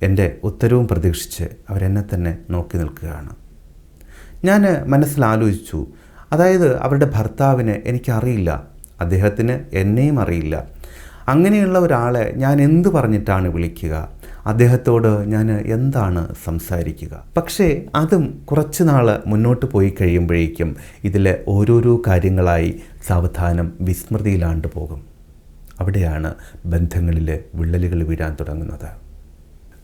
എൻ്റെ ഉത്തരവും പ്രതീക്ഷിച്ച് അവരെന്നെ തന്നെ നോക്കി നിൽക്കുകയാണ്. ഞാൻ മനസ്സിലാലോചിച്ചു, അതായത് അവരുടെ ഭർത്താവിനെ എനിക്കറിയില്ല, അദ്ദേഹത്തിന് എന്നെയും അറിയില്ല. അങ്ങനെയുള്ള ഒരാളെ ഞാൻ എന്ത് പറഞ്ഞിട്ടാണ് വിളിക്കുക? അദ്ദേഹത്തോട് ഞാൻ എന്താണ് സംസാരിക്കുക? പക്ഷേ അതും കുറച്ച് നാൾ മുന്നോട്ട് പോയി കഴിയുമ്പോഴേക്കും ഇതിലെ ഓരോരോ കാര്യങ്ങളായി സാവധാനം വിസ്മൃതിയിലാണ്ട് പോകും. അവിടെയാണ് ബന്ധങ്ങളിൽ വിള്ളലുകൾ വീഴാൻ തുടങ്ങുന്നത്.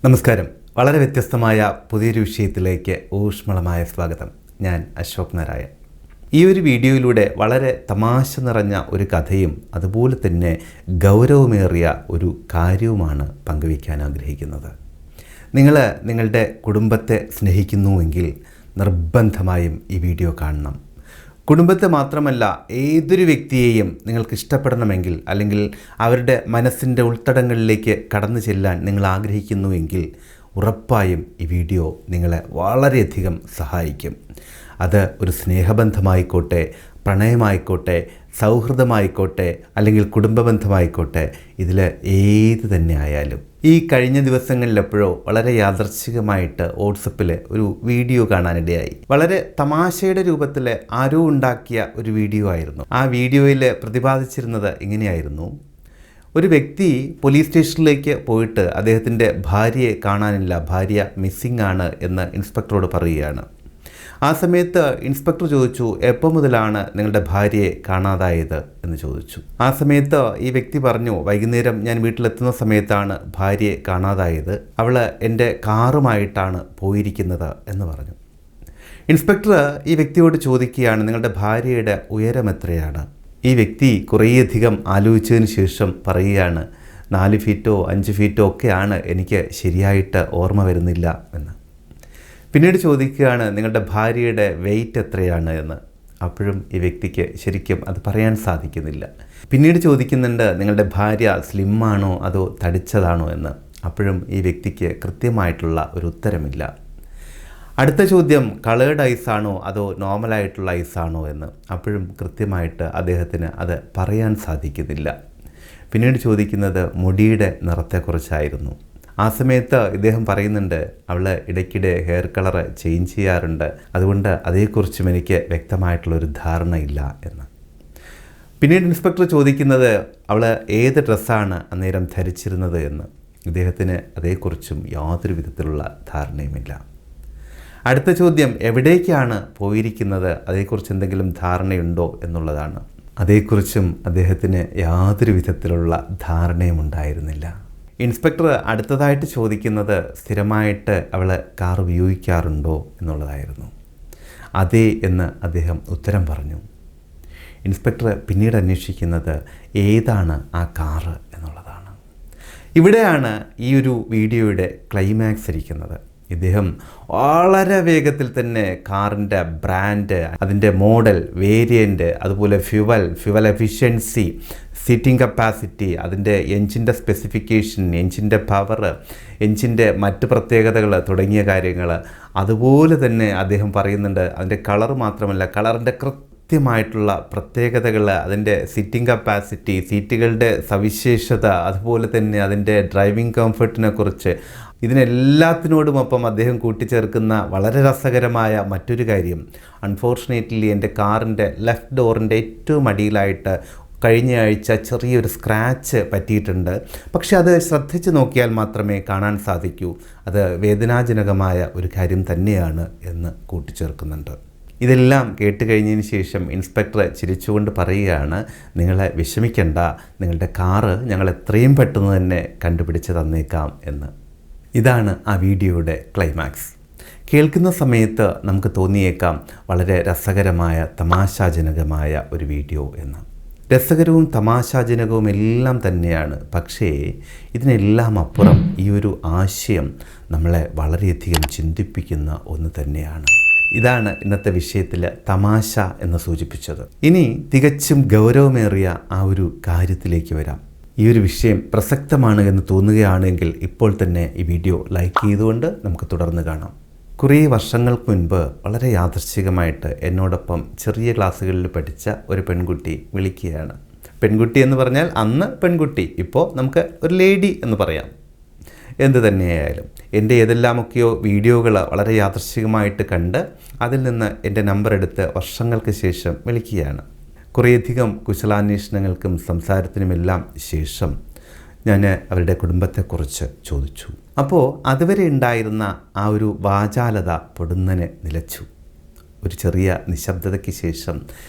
നമസ്കാരം. വളരെ വ്യത്യസ്തമായ പുതിയൊരു വിഷയത്തിലേക്ക് ഊഷ്മളമായ സ്വാഗതം. ഞാൻ അശോക് നാരായൺ. ഈ ഒരു വീഡിയോയിലൂടെ വളരെ തമാശ നിറഞ്ഞ ഒരു കഥയും അതുപോലെ തന്നെ ഗൗരവമേറിയ ഒരു കാര്യവുമാണ് പങ്കുവയ്ക്കാൻ ആഗ്രഹിക്കുന്നത്. നിങ്ങൾ നിങ്ങളുടെ കുടുംബത്തെ സ്നേഹിക്കുന്നുവെങ്കിൽ നിർബന്ധമായും ഈ വീഡിയോ കാണണം. കുടുംബത്തെ മാത്രമല്ല, ഏതൊരു വ്യക്തിയെയും നിങ്ങൾക്ക് ഇഷ്ടപ്പെടണമെങ്കിൽ അല്ലെങ്കിൽ അവരുടെ മനസ്സിൻ്റെ ഉൾത്തടങ്ങളിലേക്ക് കടന്നു ചെല്ലാൻ നിങ്ങൾ ആഗ്രഹിക്കുന്നുവെങ്കിൽ ഉറപ്പായും ഈ വീഡിയോ നിങ്ങളെ വളരെയധികം സഹായിക്കും. അത് ഒരു സ്നേഹബന്ധമായിക്കോട്ടെ, പ്രണയമായിക്കോട്ടെ, സൗഹൃദമായിക്കോട്ടെ, അല്ലെങ്കിൽ കുടുംബബന്ധമായിക്കോട്ടെ, ഇതിൽ ഏത് തന്നെ ആയാലും. ഈ കഴിഞ്ഞ ദിവസങ്ങളിൽ എപ്പോഴോ വളരെ യാദർച്ഛികമായിട്ട് വാട്സപ്പിൽ ഒരു വീഡിയോ കാണാനിടയായി. വളരെ തമാശയുടെ രൂപത്തിൽ ആരോ ഉണ്ടാക്കിയ ഒരു വീഡിയോ ആയിരുന്നു. ആ വീഡിയോയിൽ പ്രതിപാദിച്ചിരുന്നത് ഇങ്ങനെയായിരുന്നു: ഒരു വ്യക്തി പോലീസ് സ്റ്റേഷനിലേക്ക് പോയിട്ട് അദ്ദേഹത്തിൻ്റെ ഭാര്യയെ കാണാനില്ല, ഭാര്യ മിസ്സിംഗ് ആണ് എന്ന് ഇൻസ്പെക്ടറോട് പറയുകയാണ്. ആ സമയത്ത് ഇൻസ്പെക്ടർ ചോദിച്ചു, എപ്പോൾ മുതലാണ് നിങ്ങളുടെ ഭാര്യയെ കാണാതായത് എന്ന് ചോദിച്ചു. ആ സമയത്ത് ഈ വ്യക്തി പറഞ്ഞു, വൈകുന്നേരം ഞാൻ വീട്ടിലെത്തുന്ന സമയത്താണ് ഭാര്യയെ കാണാതായത്, അവൾ എൻ്റെ കാറുമായിട്ടാണ് പോയിരിക്കുന്നത് എന്ന് പറഞ്ഞു. ഇൻസ്പെക്ടർ ഈ വ്യക്തിയോട് ചോദിക്കുകയാണ്, നിങ്ങളുടെ ഭാര്യയുടെ ഉയരം എത്രയാണ്? ഈ വ്യക്തി കുറേയധികം ആലോചിച്ചതിന് ശേഷം പറയുകയാണ്, 4 ഫീറ്റോ 5 ഫീറ്റോ ഒക്കെയാണ്, എനിക്ക് ശരിയായിട്ട് ഓർമ്മ വരുന്നില്ല എന്ന്. പിന്നീട് ചോദിക്കുകയാണ്, നിങ്ങളുടെ ഭാര്യയുടെ വെയിറ്റ് എത്രയാണ് എന്ന്. അപ്പോഴും ഈ വ്യക്തിക്ക് ശരിക്കും അത് പറയാൻ സാധിക്കുന്നില്ല. പിന്നീട് ചോദിക്കുന്നുണ്ട്, നിങ്ങളുടെ ഭാര്യ സ്ലിമ്മാണോ അതോ തടിച്ചതാണോ എന്ന്. അപ്പോഴും ഈ വ്യക്തിക്ക് കൃത്യമായിട്ടുള്ള ഒരു ഉത്തരമില്ല. അടുത്ത ചോദ്യം, കളേർഡ് ഐസാണോ അതോ നോർമലായിട്ടുള്ള ഐസാണോ എന്ന്. അപ്പോഴും കൃത്യമായിട്ട് അദ്ദേഹത്തിന് അത് പറയാൻ സാധിക്കുന്നില്ല. പിന്നീട് ചോദിക്കുന്നത് മുടിയുടെ നിറത്തെക്കുറിച്ചായിരുന്നു. ആ സമയത്ത് ഇദ്ദേഹം പറയുന്നുണ്ട്, അവൾ ഇടയ്ക്കിടെ ഹെയർ കളർ ചേഞ്ച് ചെയ്യാറുണ്ട്, അതുകൊണ്ട് അതേക്കുറിച്ചും എനിക്ക് വ്യക്തമായിട്ടുള്ളൊരു ധാരണയില്ല എന്ന്. പിന്നീട് ഇൻസ്പെക്ടർ ചോദിക്കുന്നത്, അവൾ ഏത് ഡ്രസ്സാണ് അന്നേരം ധരിച്ചിരുന്നത് എന്ന്. ഇദ്ദേഹത്തിന് അതേക്കുറിച്ചും യാതൊരു വിധത്തിലുള്ള ധാരണയുമില്ല. അടുത്ത ചോദ്യം, എവിടേക്കാണ് പോയിരിക്കുന്നത്, അതേക്കുറിച്ച് എന്തെങ്കിലും ധാരണയുണ്ടോ എന്നുള്ളതാണ്. അതേക്കുറിച്ചും അദ്ദേഹത്തിന് യാതൊരു വിധത്തിലുള്ള ധാരണയും ഉണ്ടായിരുന്നില്ല. ഇൻസ്പെക്ടർ അടുത്തതായിട്ട് ചോദിക്കുന്നത്, സ്ഥിരമായിട്ട് അവൾ കാർ ഉപയോഗിക്കാറുണ്ടോ എന്നുള്ളതായിരുന്നു. അതെ എന്ന് അദ്ദേഹം ഉത്തരം പറഞ്ഞു. ഇൻസ്പെക്ടർ പിന്നീട് അന്വേഷിക്കുന്നത് ഏതാണ് ആ കാറ് എന്നുള്ളതാണ്. ഇവിടെയാണ് ഈ ഒരു വീഡിയോയുടെ ക്ലൈമാക്സ് ഇരിക്കുന്നത്. ഇദ്ദേഹം വളരെ വേഗത്തിൽ തന്നെ കാറിൻ്റെ ബ്രാൻഡ്, അതിൻ്റെ മോഡൽ, വേരിയൻ്റ്, അതുപോലെ ഫ്യുവൽ എഫിഷ്യൻസി, സീറ്റിംഗ് കപ്പാസിറ്റി, അതിൻ്റെ എൻജിൻ്റെ സ്പെസിഫിക്കേഷൻ, എൻജിൻ്റെ പവർ, എൻജിൻ്റെ മറ്റ് പ്രത്യേകതകൾ തുടങ്ങിയ കാര്യങ്ങൾ അതുപോലെ തന്നെ അദ്ദേഹം പറയുന്നുണ്ട്. അതിൻ്റെ കളർ മാത്രമല്ല, കളറിൻ്റെ കൃത്യമായിട്ടുള്ള പ്രത്യേകതകൾ, അതിൻ്റെ സിറ്റിംഗ് കപ്പാസിറ്റി, സീറ്റുകളുടെ സവിശേഷത, അതുപോലെ തന്നെ അതിൻ്റെ ഡ്രൈവിംഗ് കംഫർട്ടിനെ കുറിച്ച്, ഇതിനെല്ലാത്തിനോടുമൊപ്പം അദ്ദേഹം കൂട്ടിച്ചേർക്കുന്ന വളരെ രസകരമായ മറ്റൊരു കാര്യം, അൺഫോർച്ചുനേറ്റ്ലി എൻ്റെ കാറിൻ്റെ ലെഫ്റ്റ് ഡോറിൻ്റെ ഏറ്റവും അടിയിലായിട്ട് കഴിഞ്ഞ ആഴ്ച ചെറിയൊരു സ്ക്രാച്ച് പറ്റിയിട്ടുണ്ട്, പക്ഷെ അത് ശ്രദ്ധിച്ച് നോക്കിയാൽ മാത്രമേ കാണാൻ സാധിക്കൂ, അത് വേദനാജനകമായ ഒരു കാര്യം തന്നെയാണ് എന്ന് കൂട്ടിച്ചേർക്കുന്നുണ്ട്. ഇതെല്ലാം കേട്ട് കഴിഞ്ഞതിന് ശേഷം ഇൻസ്പെക്ടർ ചിരിച്ചുകൊണ്ട് പറയുകയാണ്, നിങ്ങളെ വിഷമിക്കണ്ട, നിങ്ങളുടെ കാറ് ഞങ്ങൾ എത്രയും പെട്ടെന്ന് തന്നെ കണ്ടുപിടിച്ച് തന്നേക്കാം എന്ന്. ഇതാണ് ആ വീഡിയോയുടെ ക്ലൈമാക്സ്. കേൾക്കുന്ന സമയത്ത് നമുക്ക് തോന്നിയേക്കാം വളരെ രസകരമായ തമാശാജനകമായ ഒരു വീഡിയോ എന്ന്. രസകരവും തമാശാജനകവും എല്ലാം തന്നെയാണ്. പക്ഷേ ഇതിനെല്ലാം അപ്പുറം ഈ ഒരു ആശയം നമ്മളെ വളരെയധികം ചിന്തിപ്പിക്കുന്ന ഒന്ന് തന്നെയാണ്. ഇതാണ് ഇന്നത്തെ വിഷയത്തിൽ തമാശ എന്ന് സൂചിപ്പിച്ചത്. ഇനി തികച്ചും ഗൗരവമേറിയ ആ ഒരു കാര്യത്തിലേക്ക് വരാം. ഈ ഒരു വിഷയം പ്രസക്തമാണ് എന്ന് തോന്നുകയാണെങ്കിൽ ഇപ്പോൾ തന്നെ ഈ വീഡിയോ ലൈക്ക് ചെയ്തുകൊണ്ട് നമുക്ക് തുടർന്ന് കാണാം. കുറേ വർഷങ്ങൾക്ക് മുൻപ് വളരെ യാദൃശ്ചികമായിട്ട് എന്നോടൊപ്പം ചെറിയ ക്ലാസ്സുകളിൽ പഠിച്ച ഒരു പെൺകുട്ടി വിളിക്കുകയാണ്. പെൺകുട്ടി എന്ന് പറഞ്ഞാൽ അന്ന് പെൺകുട്ടി, ഇപ്പോൾ നമുക്ക് ഒരു ലേഡി എന്ന് പറയാം. എന്ത് തന്നെയായാലും എൻ്റെ ഏതെല്ലാമൊക്കെയോ വീഡിയോകൾ വളരെ യാദൃശ്ചികമായിട്ട് കണ്ട് അതിൽ നിന്ന് എൻ്റെ നമ്പർ എടുത്ത് വർഷങ്ങൾക്ക് ശേഷം വിളിക്കുകയാണ്. കുറേയധികം കുശലാന്വേഷണങ്ങൾക്കും സംസാരത്തിനുമെല്ലാം ശേഷം ഞാൻ അവരുടെ കുടുംബത്തെക്കുറിച്ച് ചോദിച്ചു. അപ്പോൾ അതുവരെ ഉണ്ടായിരുന്ന ആ ഒരു വാചാലത പൊടുന്നനെ നിലച്ചു. ഒരു ചെറിയ നിശബ്ദതയ്ക്ക് ശേഷം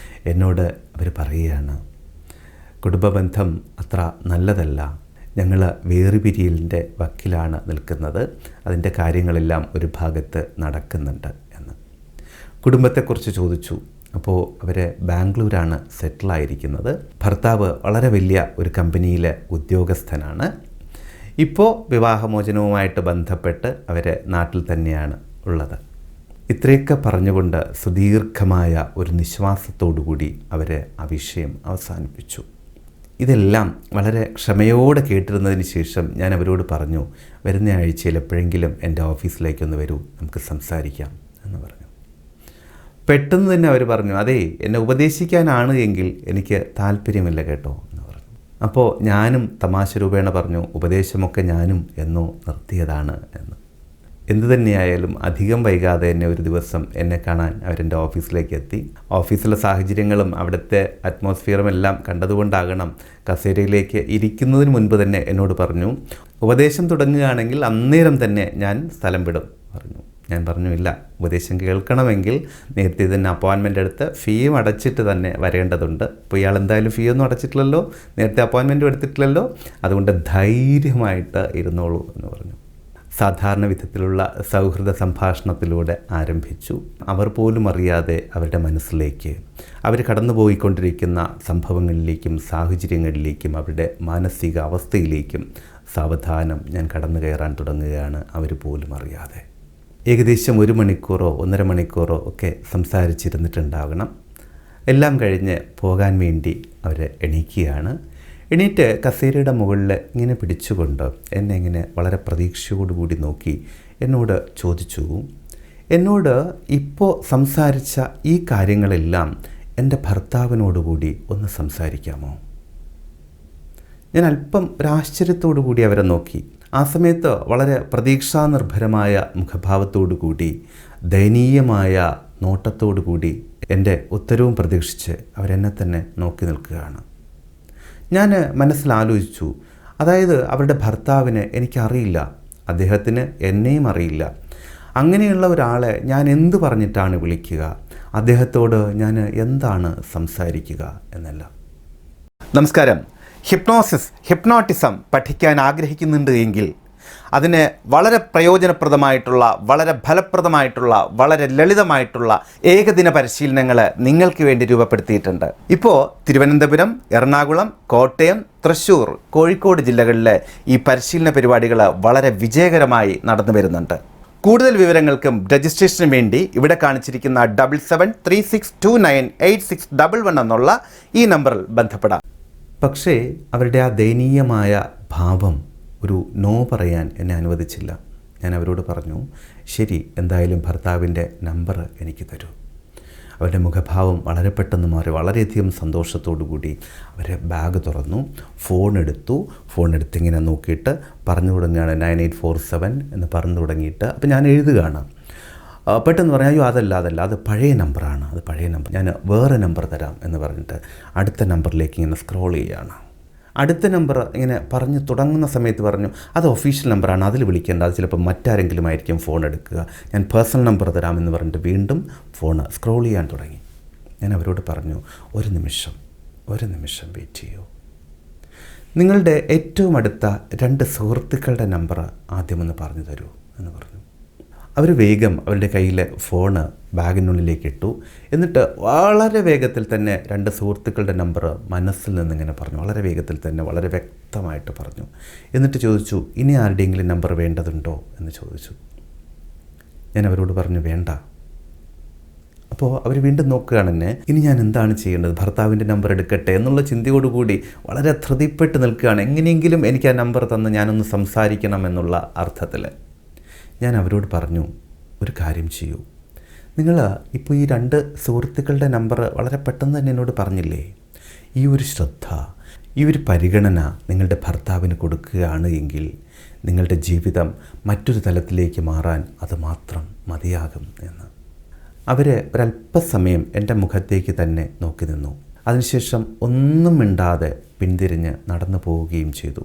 എന്നോട് അവർ പറയുകയാണ്, കുടുംബബന്ധം അത്ര നല്ലതല്ല, ഞങ്ങൾ വേർപിരിയലിൻ്റെ വക്കിലാണ് നിൽക്കുന്നത്, അതിൻ്റെ കാര്യങ്ങളെല്ലാം ഒരു ഭാഗത്ത് നടക്കുന്നുണ്ട് എന്ന്. കുടുംബത്തെക്കുറിച്ച് ചോദിച്ചു. അപ്പോൾ അവർ ബാംഗ്ലൂരാണ് സെറ്റിലായിരിക്കുന്നത്. ഭർത്താവ് വളരെ വലിയ ഒരു കമ്പനിയിലെ ഉദ്യോഗസ്ഥനാണ്. ഇപ്പോൾ വിവാഹമോചനവുമായിട്ട് ബന്ധപ്പെട്ട് അവർ നാട്ടിൽ തന്നെയാണ് ഉള്ളത്. ഇത്രയൊക്കെ പറഞ്ഞുകൊണ്ട് സുദീർഘമായ ഒരു നിശ്വാസത്തോടുകൂടി അവർ ആ വിഷയം അവസാനിപ്പിച്ചു. ഇതെല്ലാം വളരെ ക്ഷമയോടെ കേട്ടിരുന്നതിന് ശേഷം ഞാൻ അവരോട് പറഞ്ഞു, വരുന്ന ആഴ്ചയിൽ എപ്പോഴെങ്കിലും എൻ്റെ ഓഫീസിലേക്കൊന്ന് വരൂ, നമുക്ക് സംസാരിക്കാം എന്ന് പറഞ്ഞു. പെട്ടെന്ന് തന്നെ അവർ പറഞ്ഞു, അതേ, എന്നെ ഉപദേശിക്കാനാണ് എങ്കിൽ എനിക്ക് താല്പര്യമില്ല കേട്ടോ എന്ന് പറഞ്ഞു. അപ്പോൾ ഞാനും തമാശ രൂപേണ പറഞ്ഞു, ഉപദേശമൊക്കെ ഞാനും എന്നോ നിർത്തിയതാണ് എന്ന്. എന്തു തന്നെയായാലും അധികം വൈകാതെ തന്നെ ഒരു ദിവസം എന്നെ കാണാൻ അവരെൻ്റെ ഓഫീസിലേക്ക് എത്തി. ഓഫീസിലെ സാഹചര്യങ്ങളും അവിടുത്തെ അറ്റ്മോസ്ഫിയറും എല്ലാം കണ്ടതുകൊണ്ടാകണം കസേരയിലേക്ക് ഇരിക്കുന്നതിന് മുൻപ് തന്നെ എന്നോട് പറഞ്ഞു, ഉപദേശം തുടങ്ങുകയാണെങ്കിൽ അന്നേരം തന്നെ ഞാൻ സ്ഥലം വിടും പറഞ്ഞു. ഞാൻ പറഞ്ഞു, ഇല്ല, ഉപദേശം കേൾക്കണമെങ്കിൽ നേരത്തെ തന്നെ അപ്പോയിൻമെൻ്റ് എടുത്ത് ഫീയും അടച്ചിട്ട് തന്നെ വരേണ്ടതുണ്ട്. അപ്പോൾ ഇയാൾ എന്തായാലും ഫീ ഒന്നും അടച്ചിട്ടില്ലല്ലോ, നേരത്തെ അപ്പോയിൻമെൻറ്റും എടുത്തിട്ടില്ലല്ലോ, അതുകൊണ്ട് ധൈര്യമായിട്ട് ഇരുന്നോളൂ എന്ന് പറഞ്ഞു. സാധാരണ വിധത്തിലുള്ള സൗഹൃദ സംഭാഷണത്തിലൂടെ ആരംഭിച്ചു. അവർ പോലും അറിയാതെ അവരുടെ മനസ്സിലേക്ക് അവർ കടന്നുപോയിക്കൊണ്ടിരിക്കുന്ന സംഭവങ്ങളിലേക്കും സാഹചര്യങ്ങളിലേക്കും അവരുടെ മാനസിക അവസ്ഥയിലേക്കും സാവധാനം ഞാൻ കടന്നു കയറാൻ തുടങ്ങുകയാണ്, അവർ പോലും അറിയാതെ. ഏകദേശം 1 മണിക്കൂറോ 1.5 മണിക്കൂറോ ഒക്കെ സംസാരിച്ചിരുന്നിട്ടുണ്ടാകണം. എല്ലാം കഴിഞ്ഞ് പോകാൻ വേണ്ടി അവർ എണീക്കുകയാണ്. എണീറ്റ് കസേരയുടെ മുകളിൽ ഇങ്ങനെ പിടിച്ചുകൊണ്ട് എന്നെ ഇങ്ങനെ വളരെ പ്രതീക്ഷയോടുകൂടി നോക്കി എന്നോട് ചോദിച്ചു, എന്നോട് ഇപ്പോൾ സംസാരിച്ച ഈ കാര്യങ്ങളെല്ലാം എൻ്റെ ഭർത്താവിനോടുകൂടി ഒന്ന് സംസാരിക്കാമോ? ഞാൻ അല്പം ഒരാശ്ചര്യത്തോടു കൂടി അവരെ നോക്കി. ആ സമയത്ത് വളരെ പ്രതീക്ഷാനിർഭരമായ മുഖഭാവത്തോടു കൂടി ദയനീയമായ നോട്ടത്തോടു കൂടി എൻ്റെ ഉത്തരവും പ്രതീക്ഷിച്ച് അവരെന്നെ തന്നെ നോക്കി നിൽക്കുകയാണ്. ഞാൻ മനസ്സിലാലോചിച്ചു, അതായത് അവരുടെ ഭർത്താവിനെ എനിക്കറിയില്ല, അദ്ദേഹത്തിന് എന്നെയും അറിയില്ല. അങ്ങനെയുള്ള ഒരാളെ ഞാൻ എന്ത് പറഞ്ഞിട്ടാണ് വിളിക്കുക, അദ്ദേഹത്തോട് ഞാൻ എന്താണ് സംസാരിക്കുക എന്നല്ല. നമസ്കാരം. ഹിപ്നോട്ടിസം പഠിക്കാൻ ആഗ്രഹിക്കുന്നുണ്ട് എങ്കിൽ അതിന് വളരെ പ്രയോജനപ്രദമായിട്ടുള്ള, വളരെ ഫലപ്രദമായിട്ടുള്ള, വളരെ ലളിതമായിട്ടുള്ള ഏകദിന പരിശീലനങ്ങൾ നിങ്ങൾക്ക് വേണ്ടി രൂപപ്പെടുത്തിയിട്ടുണ്ട്. ഇപ്പോൾ തിരുവനന്തപുരം, എറണാകുളം, കോട്ടയം, തൃശ്ശൂർ, കോഴിക്കോട് ജില്ലകളിലെ ഈ പരിശീലന പരിപാടികൾ വളരെ വിജയകരമായി നടന്നു വരുന്നുണ്ട്. കൂടുതൽ വിവരങ്ങൾക്കും രജിസ്ട്രേഷനും വേണ്ടി ഇവിടെ കാണിച്ചിരിക്കുന്ന 7736298611 എന്നുള്ള ഈ നമ്പറിൽ ബന്ധപ്പെടാം. പക്ഷേ അവരുടെ ആ ദയനീയമായ ഭാവം ഒരു നോ പറയാൻ എന്നെ അനുവദിച്ചില്ല. ഞാൻ അവരോട് പറഞ്ഞു, ശരി, എന്തായാലും ഭർത്താവിൻ്റെ നമ്പർ എനിക്ക് തരൂ. അവരുടെ മുഖഭാവം വളരെ പെട്ടെന്ന് മാറി. വളരെയധികം സന്തോഷത്തോടു കൂടി അവർ ബാഗ് തുറന്നു, ഫോൺ എടുത്തിങ്ങനെ നോക്കിയിട്ട് പറഞ്ഞു തുടങ്ങുകയാണ് 9847 എന്ന് പറഞ്ഞു തുടങ്ങിയിട്ട്. അപ്പോൾ ഞാൻ എഴുതുകയാണ്. പെട്ടെന്ന് പറഞ്ഞു, അയ്യോ അതല്ല അത് പഴയ നമ്പറാണ്, അത് പഴയ നമ്പർ, ഞാൻ വേറെ നമ്പർ തരാം എന്ന് പറഞ്ഞിട്ട് അടുത്ത നമ്പറിലേക്ക് ഇങ്ങനെ സ്ക്രോൾ ചെയ്യുകയാണ്. അടുത്ത നമ്പർ ഇങ്ങനെ പറഞ്ഞു തുടങ്ങുന്ന സമയത്ത് പറഞ്ഞു, അത് ഒഫീഷ്യൽ നമ്പറാണ്, അതിൽ വിളിക്കേണ്ട, അത് ചിലപ്പോൾ മറ്റാരെങ്കിലും ആയിരിക്കും ഫോൺ എടുക്കുക, ഞാൻ പേഴ്സണൽ നമ്പർ തരാമെന്ന് പറഞ്ഞിട്ട് വീണ്ടും ഫോൺ സ്ക്രോൾ ചെയ്യാൻ തുടങ്ങി. ഞാൻ അവരോട് പറഞ്ഞു, ഒരു നിമിഷം വെയിറ്റ് ചെയ്യൂ, നിങ്ങളുടെ ഏറ്റവും അടുത്ത 2 സുഹൃത്തുക്കളുടെ നമ്പർ ആദ്യമൊന്ന് പറഞ്ഞു തരൂ എന്ന് പറഞ്ഞു. അവർ വേഗം അവരുടെ കയ്യിലെ ഫോണ് ബാഗിനുള്ളിലേക്ക് ഇട്ടു. എന്നിട്ട് വളരെ വേഗത്തിൽ തന്നെ 2 സുഹൃത്തുക്കളുടെ നമ്പർ മനസ്സിൽ നിന്നിങ്ങനെ പറഞ്ഞു, വളരെ വേഗത്തിൽ തന്നെ വളരെ വ്യക്തമായിട്ട് പറഞ്ഞു. എന്നിട്ട് ചോദിച്ചു, ഇനി ആരുടെയെങ്കിലും നമ്പർ വേണ്ടതുണ്ടോ എന്ന് ചോദിച്ചു. ഞാൻ അവരോട് പറഞ്ഞു, വേണ്ട. അപ്പോൾ അവർ വീണ്ടും നോക്കുകയാണ് എന്നെ. ഇനി ഞാൻ എന്താണ് ചെയ്യേണ്ടത്, ഭർത്താവിൻ്റെ നമ്പർ എടുക്കട്ടെ എന്നുള്ള ചിന്തയോടുകൂടി വളരെ ധൃതിപ്പെട്ട് നിൽക്കുകയാണ്. എങ്ങനെയെങ്കിലും എനിക്ക് ആ നമ്പർ തന്ന് ഞാനൊന്ന് സംസാരിക്കണം എന്നുള്ള അർത്ഥത്തിൽ. ഞാൻ അവരോട് പറഞ്ഞു, ഒരു കാര്യം ചെയ്യൂ, നിങ്ങൾ ഇപ്പോൾ ഈ 2 സുഹൃത്തുക്കളുടെ നമ്പർ വളരെ പെട്ടെന്ന് തന്നെ എന്നോട് പറഞ്ഞില്ലേ, ഈ ഒരു ശ്രദ്ധ, ഈ ഒരു പരിഗണന നിങ്ങളുടെ ഭർത്താവിന് കൊടുക്കുകയാണ് എങ്കിൽ നിങ്ങളുടെ ജീവിതം മറ്റൊരു തലത്തിലേക്ക് മാറാൻ അത് മാത്രം മതിയാകും എന്ന്. അവർ ഒരല്പസമയം എൻ്റെ മുഖത്തേക്ക് തന്നെ നോക്കി നിന്നു. അതിനുശേഷം ഒന്നും മിണ്ടാതെ പിന്തിരിഞ്ഞ് നടന്നു പോവുകയും ചെയ്തു.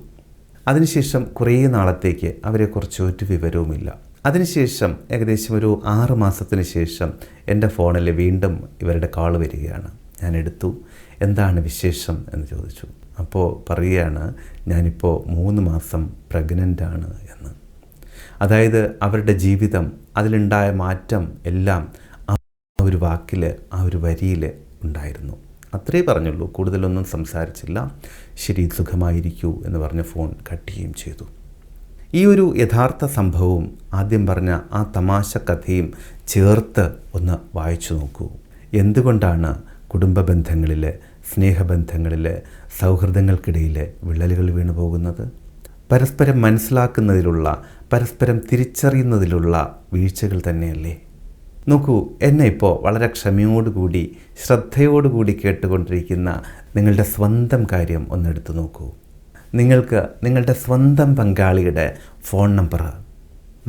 അതിനുശേഷം കുറേ നാളത്തേക്ക് അവരെക്കുറിച്ച് ഒരു വിവരവുമില്ല. അതിനുശേഷം ഏകദേശം ഒരു 6 മാസത്തിന് ശേഷം എൻ്റെ ഫോണിൽ വീണ്ടും ഇവരുടെ കാൾ വരികയാണ്. ഞാൻ എടുത്തു. എന്താണ് വിശേഷം എന്ന് ചോദിച്ചു. അപ്പോൾ പറയുകയാണ്, ഞാനിപ്പോൾ 3 മാസം പ്രഗ്നൻ്റാണ് എന്ന്. അതായത് അവരുടെ ജീവിതം, അതിലുണ്ടായ മാറ്റം എല്ലാം ആ ഒരു വാക്കിൽ, ആ ഒരു വരിയിൽ ഉണ്ടായിരുന്നു. അത്രേ പറഞ്ഞുള്ളൂ, കൂടുതലൊന്നും സംസാരിച്ചില്ല. ശരി, സുഖമായിരിക്കൂ എന്ന് പറഞ്ഞ് ഫോൺ കട്ട് ചെയ്യുകയും ചെയ്തു. ഈ ഒരു യഥാർത്ഥ സംഭവവും ആദ്യം പറഞ്ഞ ആ തമാശ കഥയും ചേർത്ത് ഒന്ന് വായിച്ചു നോക്കൂ. എന്തുകൊണ്ടാണ് കുടുംബ ബന്ധങ്ങളിൽ, സ്നേഹബന്ധങ്ങളിൽ, സൗഹൃദങ്ങൾക്കിടയിൽ വിള്ളലുകൾ വീണു പോകുന്നത്? പരസ്പരം മനസ്സിലാക്കുന്നതിലുള്ള, പരസ്പരം തിരിച്ചറിയുന്നതിലുള്ള വീഴ്ചകൾ തന്നെയല്ലേ? നോക്കൂ, എന്നെ ഇപ്പോൾ വളരെ ക്ഷമയോടുകൂടി, ശ്രദ്ധയോടുകൂടി കേട്ടുകൊണ്ടിരിക്കുന്ന നിങ്ങളുടെ സ്വന്തം കാര്യം ഒന്നെടുത്ത് നോക്കൂ. നിങ്ങൾക്ക് നിങ്ങളുടെ സ്വന്തം പങ്കാളിയുടെ ഫോൺ നമ്പർ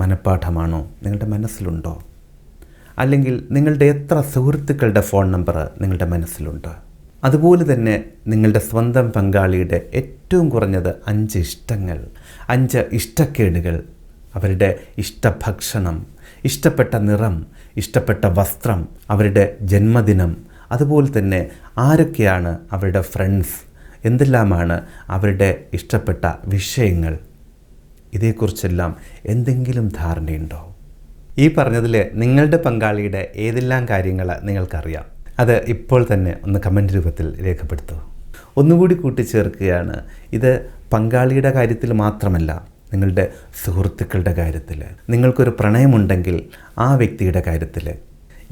മനഃപ്പാഠമാണോ? നിങ്ങളുടെ മനസ്സിലുണ്ടോ? അല്ലെങ്കിൽ നിങ്ങളുടെ എത്ര സുഹൃത്തുക്കളുടെ ഫോൺ നമ്പർ നിങ്ങളുടെ മനസ്സിലുണ്ട്? അതുപോലെ തന്നെ നിങ്ങളുടെ സ്വന്തം പങ്കാളിയുടെ ഏറ്റവും കുറഞ്ഞത് 5 ഇഷ്ടങ്ങൾ, 5 ഇഷ്ടക്കേടുകൾ, അവരുടെ ഇഷ്ടഭക്ഷണം, ഇഷ്ടപ്പെട്ട നിറം, ഇഷ്ടപ്പെട്ട വസ്ത്രം, അവരുടെ ജന്മദിനം, അതുപോലെ തന്നെ ആരൊക്കെയാണ് അവരുടെ ഫ്രണ്ട്സ്, എന്തെല്ലാമാണ് അവരുടെ ഇഷ്ടപ്പെട്ട വിഷയങ്ങൾ, ഇതേക്കുറിച്ചെല്ലാം എന്തെങ്കിലും ധാരണയുണ്ടോ? ഈ പറഞ്ഞതിൽ നിങ്ങളുടെ പങ്കാളിയുടെ ഏതെല്ലാം കാര്യങ്ങൾ നിങ്ങൾക്കറിയാം? അത് ഇപ്പോൾ തന്നെ ഒന്ന് കമൻറ്റ് രൂപത്തിൽ രേഖപ്പെടുത്തൂ. ഒന്നുകൂടി കൂട്ടിച്ചേർക്കുകയാണ്, ഇത് പങ്കാളിയുടെ കാര്യത്തിൽ മാത്രമല്ല, നിങ്ങളുടെ സുഹൃത്തുക്കളുടെ കാര്യത്തിൽ, നിങ്ങൾക്കൊരു പ്രണയമുണ്ടെങ്കിൽ ആ വ്യക്തിയുടെ കാര്യത്തിൽ.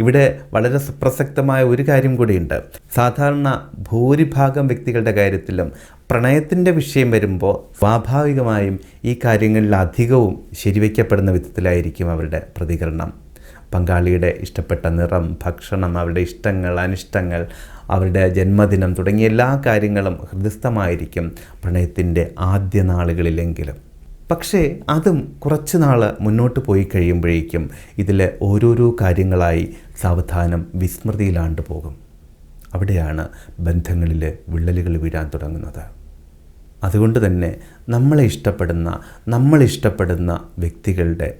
ഇവിടെ വളരെ സുപ്രസക്തമായ ഒരു കാര്യം കൂടിയുണ്ട്. സാധാരണ ഭൂരിഭാഗം വ്യക്തികളുടെ കാര്യത്തിലും പ്രണയത്തിൻ്റെ വിഷയം വരുമ്പോൾ സ്വാഭാവികമായും ഈ കാര്യങ്ങളിൽ അധികവും ശരിവയ്ക്കപ്പെടുന്ന വിധത്തിലായിരിക്കും അവരുടെ പ്രതികരണം. പങ്കാളിയുടെ ഇഷ്ടപ്പെട്ട നിറം, ഭക്ഷണം, അവരുടെ ഇഷ്ടങ്ങൾ, അനിഷ്ടങ്ങൾ, അവരുടെ ജന്മദിനം തുടങ്ങിയ എല്ലാ കാര്യങ്ങളും ഹൃദിസ്ഥമായിരിക്കും പ്രണയത്തിൻ്റെ ആദ്യ നാളുകളിലെങ്കിലും. പക്ഷേ അതും കുറച്ച് നാൾ മുന്നോട്ട് പോയി കഴിയുമ്പോഴേക്കും ഇതിലെ ഓരോരോ കാര്യങ്ങളായി സാവധാനം വിസ്മൃതിയിലാണ്ട് പോകും. അവിടെയാണ് ബന്ധങ്ങളിൽ വിള്ളലുകൾ വീഴാൻ തുടങ്ങുന്നത്. അതുകൊണ്ട് തന്നെ നമ്മളിഷ്ടപ്പെടുന്ന വ്യക്തികളുടെ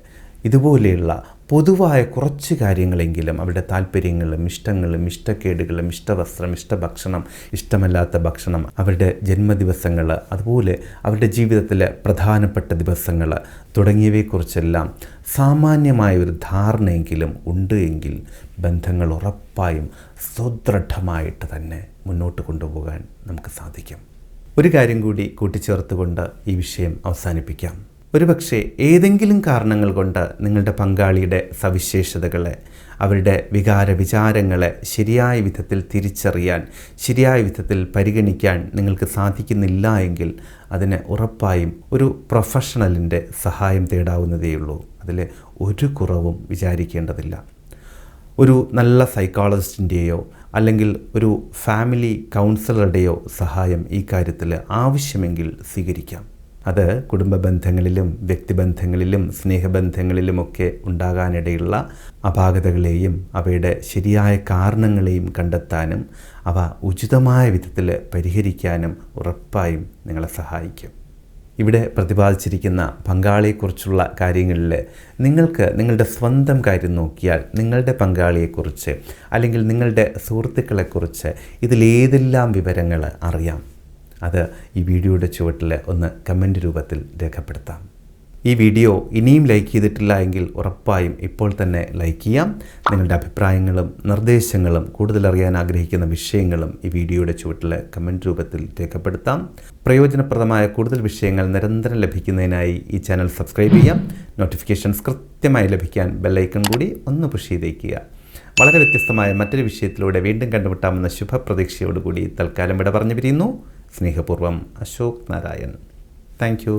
ഇതുപോലെയുള്ള പൊതുവായ കുറച്ച് കാര്യങ്ങളെങ്കിലും, അവരുടെ താല്പര്യങ്ങളും ഇഷ്ടങ്ങളും ഇഷ്ടക്കേടുകളും, ഇഷ്ടവസ്ത്രം, ഇഷ്ടഭക്ഷണം, ഇഷ്ടമല്ലാത്ത ഭക്ഷണം, അവരുടെ ജന്മദിവസങ്ങൾ, അതുപോലെ അവരുടെ ജീവിതത്തിലെ പ്രധാനപ്പെട്ട ദിവസങ്ങൾ തുടങ്ങിയവയെക്കുറിച്ചെല്ലാം സാമാന്യമായ ഒരു ധാരണയെങ്കിലും ഉണ്ട് എങ്കിൽ ബന്ധങ്ങൾ ഉറപ്പായും സുദൃഢമായിട്ട് തന്നെ മുന്നോട്ട് കൊണ്ടുപോകാൻ നമുക്ക് സാധിക്കും. ഒരു കാര്യം കൂടി കൂട്ടിച്ചേർത്തുകൊണ്ട് ഈ വിഷയം അവസാനിപ്പിക്കാം. ഒരുപക്ഷെ ഏതെങ്കിലും കാരണങ്ങൾ കൊണ്ട് നിങ്ങളുടെ പങ്കാളിയുടെ സവിശേഷതകളെ, അവരുടെ വിചാരങ്ങളെ ശരിയായ വിധത്തിൽ തിരിച്ചറിയാൻ, ശരിയായ വിധത്തിൽ പരിഗണിക്കാൻ നിങ്ങൾക്ക് സാധിക്കുന്നില്ല എങ്കിൽ അതിന് ഉറപ്പായും ഒരു പ്രൊഫഷണലിൻ്റെ സഹായം തേടാവുന്നതേയുള്ളൂ. അതിൽ ഒരു കുറവും വിചാരിക്കേണ്ടതില്ല. ഒരു നല്ല സൈക്കോളജിസ്റ്റിൻ്റെയോ അല്ലെങ്കിൽ ഒരു ഫാമിലി കൗൺസിലറുടെയോ സഹായം ഈ കാര്യത്തിൽ ആവശ്യമെങ്കിൽ സ്വീകരിക്കാം. അത് കുടുംബ ബന്ധങ്ങളിലും വ്യക്തിബന്ധങ്ങളിലും സ്നേഹബന്ധങ്ങളിലുമൊക്കെ ഉണ്ടാകാനിടയുള്ള അപാകതകളെയും അവയുടെ ശരിയായ കാരണങ്ങളെയും കണ്ടെത്താനും അവ ഉചിതമായ വിധത്തിൽ പരിഹരിക്കാനും ഉറപ്പായും നിങ്ങളെ സഹായിക്കും. ഇവിടെ പ്രതിപാദിച്ചിരിക്കുന്ന പങ്കാളിയെക്കുറിച്ചുള്ള കാര്യങ്ങളിൽ നിങ്ങൾക്ക് നിങ്ങളുടെ സ്വന്തം കാര്യം നോക്കിയാൽ നിങ്ങളുടെ പങ്കാളിയെക്കുറിച്ച് അല്ലെങ്കിൽ നിങ്ങളുടെ സുഹൃത്തുക്കളെക്കുറിച്ച് ഇതിലേതെല്ലാം വിവരങ്ങൾ അറിയാം, അത് ഈ വീഡിയോയുടെ ചുവട്ടിൽ ഒന്ന് കമൻറ്റ് രൂപത്തിൽ രേഖപ്പെടുത്താം. ഈ വീഡിയോ ഇനിയും ലൈക്ക് ചെയ്തിട്ടില്ല എങ്കിൽ ഉറപ്പായും ഇപ്പോൾ തന്നെ ലൈക്ക് ചെയ്യാം. നിങ്ങളുടെ അഭിപ്രായങ്ങളും നിർദ്ദേശങ്ങളും കൂടുതലറിയാൻ ആഗ്രഹിക്കുന്ന വിഷയങ്ങളും ഈ വീഡിയോയുടെ ചുവട്ടിൽ കമൻറ്റ് രൂപത്തിൽ രേഖപ്പെടുത്താം. പ്രയോജനപ്രദമായ കൂടുതൽ വിഷയങ്ങൾ നിരന്തരം ലഭിക്കുന്നതിനായി ഈ ചാനൽ സബ്സ്ക്രൈബ് ചെയ്യാം. നോട്ടിഫിക്കേഷൻസ് കൃത്യമായി ലഭിക്കാൻ ബെല്ലൈക്കൺ കൂടി ഒന്ന് പുഷ് ചെയ്തേക്കുക. വളരെ വ്യത്യസ്തമായ മറ്റൊരു വിഷയത്തിലൂടെ വീണ്ടും കണ്ടുമുട്ടാമെന്ന ശുഭപ്രതീക്ഷയോടുകൂടി തൽക്കാലം വിട പറഞ്ഞു പിരിയുന്നു. സ്നേഹപൂർവ്വം, അശോക് നാരായൺ. Thank you.